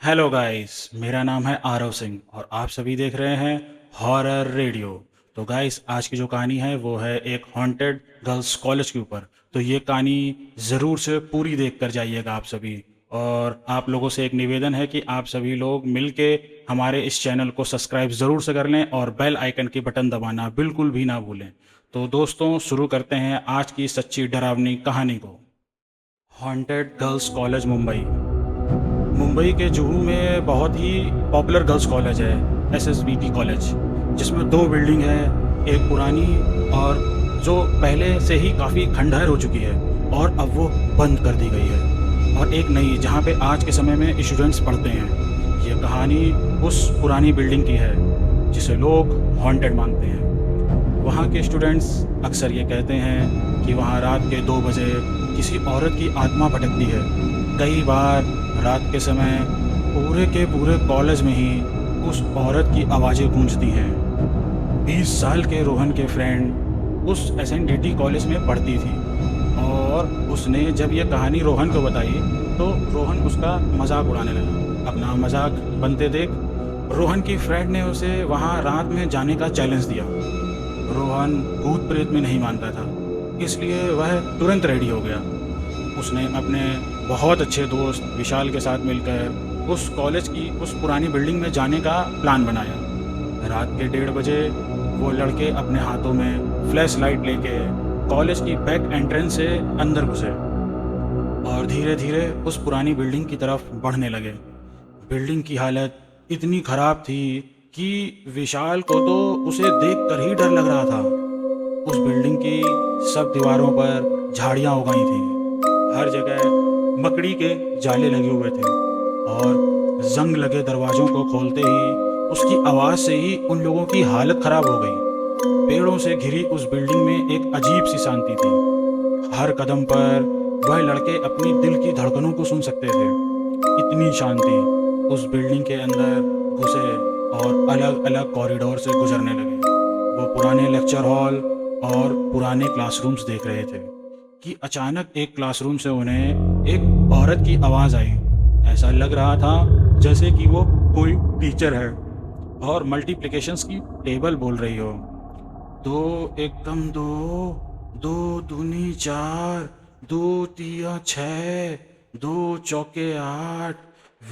Hello guys, मेरा नाम है आरव सिंह और आप सभी देख रहे हैं हॉरर रेडियो। तो गाइस, आज की जो कहानी है वो है एक हॉन्टेड गर्ल्स कॉलेज के ऊपर। तो ये कहानी ज़रूर से पूरी देख कर जाइएगा आप सभी। और आप लोगों से एक निवेदन है कि आप सभी लोग मिलके हमारे इस चैनल को सब्सक्राइब ज़रूर से कर लें और बेल आइकन की बटन दबाना बिल्कुल भी ना भूलें। तो दोस्तों, शुरू करते हैं आज की सच्ची डरावनी कहानी को। Haunted girls college, Mumbai. Mumbai के जुहू में बहुत ही पॉपुलर गर्ल्स कॉलेज है, एसएसबीटी कॉलेज, जिसमें दो बिल्डिंग है। एक पुरानी और जो पहले से ही काफ़ी खंडहर हो चुकी है और अब वो बंद कर दी गई है, और एक नई जहाँ पे आज के समय में स्टूडेंट्स पढ़ते हैं। ये कहानी उस पुरानी बिल्डिंग की है जिसे लोग हॉन्टेड मानते हैं। वहाँ के स्टूडेंट्स अक्सर ये कहते हैं कि वहाँ रात के 2 बजे किसी औरत की आत्मा भटकती है। कई बार रात के समय पूरे के पूरे कॉलेज में ही उस औरत की आवाज़ें गूंजती हैं। 20 साल के रोहन के फ्रेंड उस एसएनडीटी कॉलेज में पढ़ती थी, और उसने जब ये कहानी रोहन को बताई तो रोहन उसका मजाक उड़ाने लगा। अपना मजाक बनते देख रोहन की फ्रेंड ने उसे वहाँ रात में जाने का चैलेंज दिया। रोहन भूत प्रेत में नहीं मानता था, इसलिए वह तुरंत रेडी हो गया। उसने अपने बहुत अच्छे दोस्त विशाल के साथ मिलकर उस कॉलेज की उस पुरानी बिल्डिंग में जाने का प्लान बनाया। रात के 1:30 बजे वो लड़के अपने हाथों में फ्लैश लाइट लेके कॉलेज की बैक एंट्रेंस से अंदर घुसे और धीरे धीरे उस पुरानी बिल्डिंग की तरफ बढ़ने लगे। बिल्डिंग की हालत इतनी खराब थी कि विशाल को तो उसे देखकर ही डर लग रहा था। उस बिल्डिंग की सब दीवारों पर झाड़ियाँ उगाई थीं। हर जगह मकड़ी के जाले लगे हुए थे, और जंग लगे दरवाज़ों को खोलते ही उसकी आवाज़ से ही उन लोगों की हालत ख़राब हो गई। पेड़ों से घिरी उस बिल्डिंग में एक अजीब सी शांति थी। हर कदम पर वह लड़के अपनी दिल की धड़कनों को सुन सकते थे। इतनी शांति। उस बिल्डिंग के अंदर घुसे और अलग अलग कॉरिडोर से गुजरने लगे। वो पुराने लेक्चर हॉल और पुराने क्लासरूम्स देख रहे थे कि अचानक एक क्लासरूम से उन्हें एक औरत की आवाज़ आई। ऐसा लग रहा था जैसे कि वो कोई टीचर है और मल्टीप्लिकेशंस की टेबल बोल रही हो। दो एकम दो, दो दूनी चार, दो तिया छः, दो चौके आठ।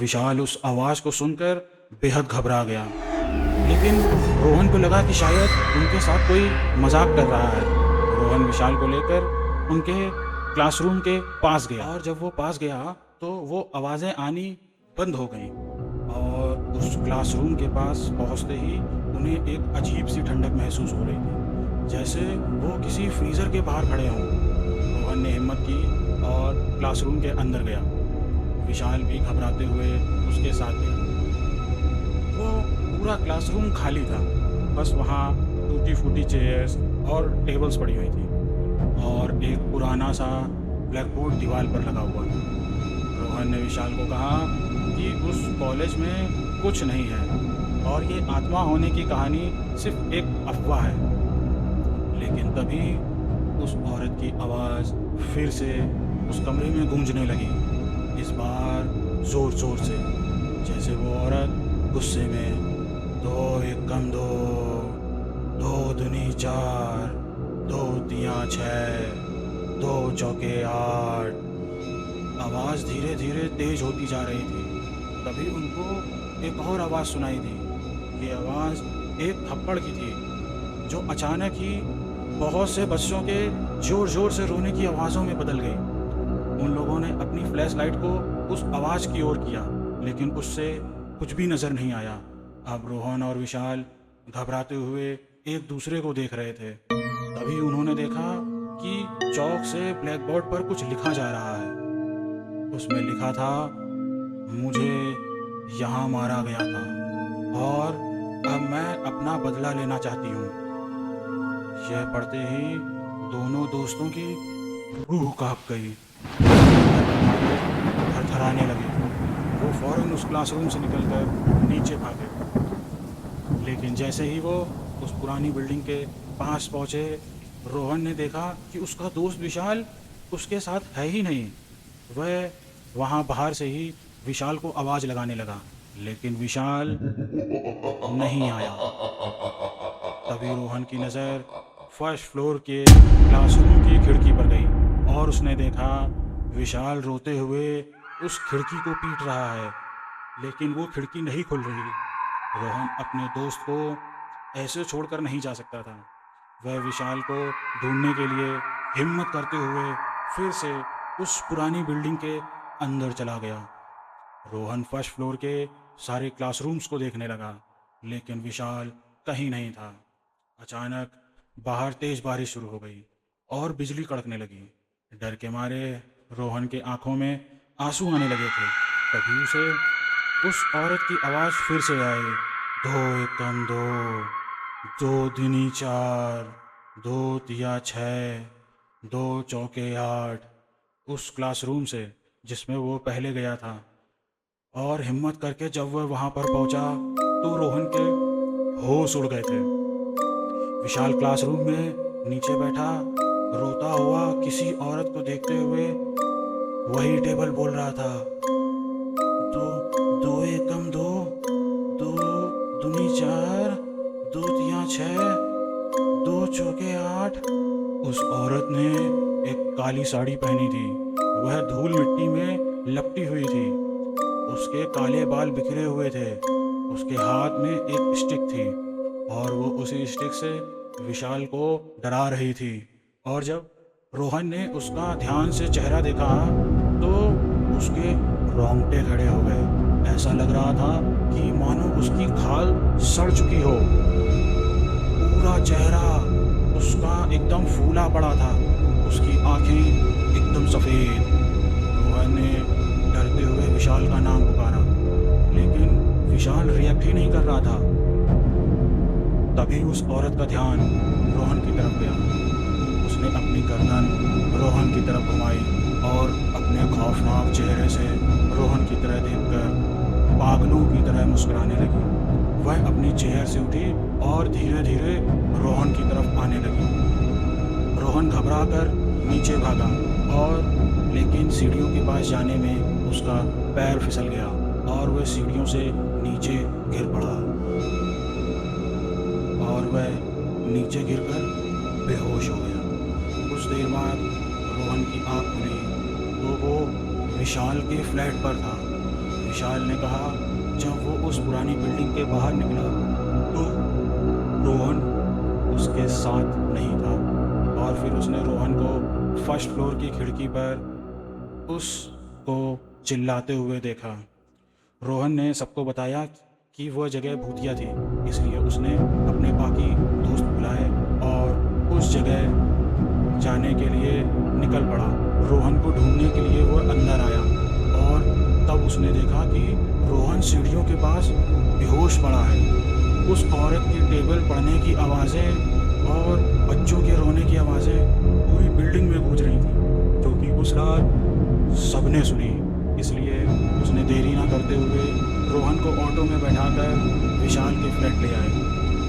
विशाल उस आवाज़ को सुनकर बेहद घबरा गया, लेकिन रोहन को लगा कि शायद उनके साथ कोई मजाक कर रहा है। रोहन विशाल को लेकर उनके क्लासरूम के पास गया, और जब वो पास गया तो वो आवाज़ें आनी बंद हो गईं, और उस क्लासरूम के पास पहुंचते ही उन्हें एक अजीब सी ठंडक महसूस हो रही थी, जैसे वो किसी फ्रीज़र के बाहर खड़े हों। रोहन ने हिम्मत की और क्लासरूम के अंदर गया। विशाल भी घबराते हुए उसके साथ गया। वो पूरा क्लासरूम खाली था, बस वहाँ टूटी फूटी चेयर्स और टेबल्स पड़ी हुई थी, और एक पुराना सा ब्लैक बोर्ड दीवार पर लगा हुआ था। रोहन ने विशाल को कहा कि उस कॉलेज में कुछ नहीं है और ये आत्मा होने की कहानी सिर्फ एक अफवाह है। लेकिन तभी उस औरत की आवाज़ फिर से उस कमरे में गूंजने लगी, इस बार ज़ोर ज़ोर से, जैसे वो औरत गुस्से में, दो एकम दो, दो दूनी चार, दो तिया छः, दो चौके आठ। आवाज़ धीरे धीरे तेज होती जा रही थी। तभी उनको एक और आवाज़ सुनाई दी। ये आवाज़ एक थप्पड़ की थी, जो अचानक ही बहुत से बच्चों के ज़ोर ज़ोर से रोने की आवाज़ों में बदल गई। उन लोगों ने अपनी फ्लैश लाइट को उस आवाज़ की ओर किया, लेकिन उससे कुछ भी नज़र नहीं आया। अब रोहन और विशाल घबराते हुए एक दूसरे को देख रहे थे। तभी उन्होंने देखा कि चौक से ब्लैक बोर्ड पर कुछ लिखा जा रहा है। उसमें लिखा था, मुझे यहाँ मारा गया था और अब मैं अपना बदला लेना चाहती हूँ। यह पढ़ते ही दोनों दोस्तों की रूह कांप गई, थरथराने लगे। वो फौरन उस क्लासरूम से निकलकर नीचे भागे। लेकिन जैसे ही वो उस पुरानी बिल्डिंग के पास पहुँचे, रोहन ने देखा कि उसका दोस्त विशाल उसके साथ है ही नहीं। वह वहाँ बाहर से ही विशाल को आवाज़ लगाने लगा, लेकिन विशाल नहीं आया। तभी रोहन की नज़र फर्स्ट फ्लोर के क्लासरूम की खिड़की पर गई और उसने देखा विशाल रोते हुए उस खिड़की को पीट रहा है, लेकिन वो खिड़की नहीं खुल रही। रोहन अपने दोस्त को ऐसे छोड़कर नहीं जा सकता था। वह विशाल को ढूंढने के लिए हिम्मत करते हुए फिर से उस पुरानी बिल्डिंग के अंदर चला गया। रोहन फर्स्ट फ्लोर के सारे क्लासरूम्स को देखने लगा, लेकिन विशाल कहीं नहीं था। अचानक बाहर तेज बारिश शुरू हो गई और बिजली कड़कने लगी। डर के मारे रोहन के आंखों में आंसू आने लगे थे। तभी उसे उस औरत की आवाज़ फिर से आई, दो एकम दो, दो दूनी चार, दो तिया छः, दो चौके आठ। उस क्लासरूम से जिसमें वो पहले गया था। और हिम्मत करके जब वह वहाँ पर पहुँचा तो रोहन के होश उड़ गए थे। विशाल क्लासरूम में नीचे बैठा रोता हुआ किसी औरत को देखते हुए वही टेबल बोल रहा था, दो दो एकम दो, दो दूनी चार, दो तिया छः, दो चौके आठ। उस औरत ने एक काली साड़ी पहनी थी। वह धूल मिट्टी में लपटी हुई थी। उसके काले बाल बिखरे हुए थे। उसके हाथ में एक स्टिक थी और वो उसी स्टिक से विशाल को डरा रही थी। और जब रोहन ने उसका ध्यान से चेहरा देखा तो उसके रोंगटे खड़े हो गए। ऐसा लग रहा था कि मानो उसकी खाल सड़ चुकी हो। पूरा चेहरा उसका एकदम फूला पड़ा था। उसकी आंखें एकदम सफ़ेद। रोहन ने डरते हुए विशाल का नाम पुकारा, लेकिन विशाल रिएक्ट ही नहीं कर रहा था। तभी उस औरत का ध्यान रोहन की तरफ गया। उसने अपनी गर्दन रोहन की तरफ घुमाई और अपने खौफनाक चेहरे से रोहन की तरह देखकर पागलों की तरह मुस्कुराने लगी। वह अपनी चेयर से उठी और धीरे धीरे रोहन की तरफ आने लगी। रोहन घबराकर नीचे भागा और लेकिन सीढ़ियों के पास जाने में उसका पैर फिसल गया और वह सीढ़ियों से नीचे गिर पड़ा और वह नीचे गिरकर बेहोश हो गया। कुछ देर बाद रोहन की आँख खुली तो वो विशाल के फ्लैट पर था। विशाल ने कहा, जब वो उस पुरानी बिल्डिंग के बाहर निकला तो रोहन उसके साथ नहीं था। और फिर उसने रोहन को फर्स्ट फ्लोर की खिड़की पर उसको चिल्लाते हुए देखा। रोहन ने सबको बताया कि वह जगह भूतिया थी, इसलिए उसने अपने बाकी दोस्त बुलाए और उस जगह जाने के लिए निकल पड़ा। रोहन को ढूंढने के लिए वह अंदर आया और तब उसने देखा कि रोहन सीढ़ियों के पास बेहोश पड़ा है। उस औरत की टेबल पड़ने की आवाज़ें और बच्चों के रोने की आवाज़ें पूरी बिल्डिंग में गूंज रही थी, जो कि उस रात सबने सुनी। इसलिए उसने देरी ना करते हुए रोहन को ऑटो में बैठाकर विशाल के फ्लैट ले आए।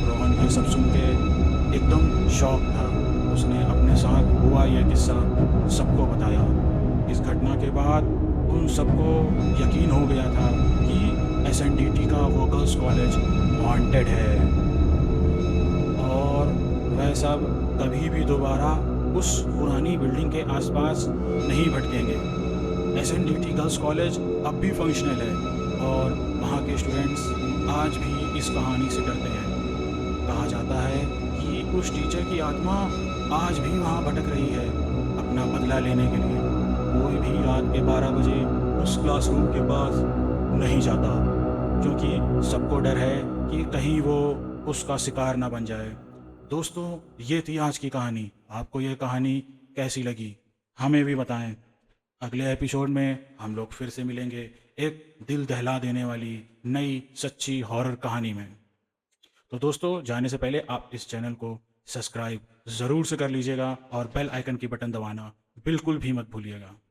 रोहन ये सब सुन के एकदम शॉक था। उसने अपने साथ हुआ यह किस्सा सबको बताया। इस घटना के बाद उन सबको यकीन हो गया था कि एसएनडीटी का वो गर्ल्स कॉलेज हॉन्टेड है और वह सब कभी भी दोबारा उस पुरानी बिल्डिंग के आसपास नहीं भटकेंगे। एसएनडीटी गर्ल्स कॉलेज अब भी फंक्शनल है और वहाँ के स्टूडेंट्स आज भी इस कहानी से डरते हैं। कहा जाता है कि उस टीचर की आत्मा आज भी वहाँ भटक रही है अपना बदला लेने के लिए। कोई भी रात के 12 बजे उस क्लासरूम के पास नहीं जाता, क्योंकि सबको डर है कि कहीं वो उसका शिकार ना बन जाए। दोस्तों, ये थी आज की कहानी। आपको ये कहानी कैसी लगी हमें भी बताएं। अगले एपिसोड में हम लोग फिर से मिलेंगे एक दिल दहला देने वाली नई सच्ची हॉरर कहानी में। तो दोस्तों, जाने से पहले आप इस चैनल को सब्सक्राइब ज़रूर से कर लीजिएगा और बेल आइकन की बटन दबाना बिल्कुल भी मत भूलिएगा।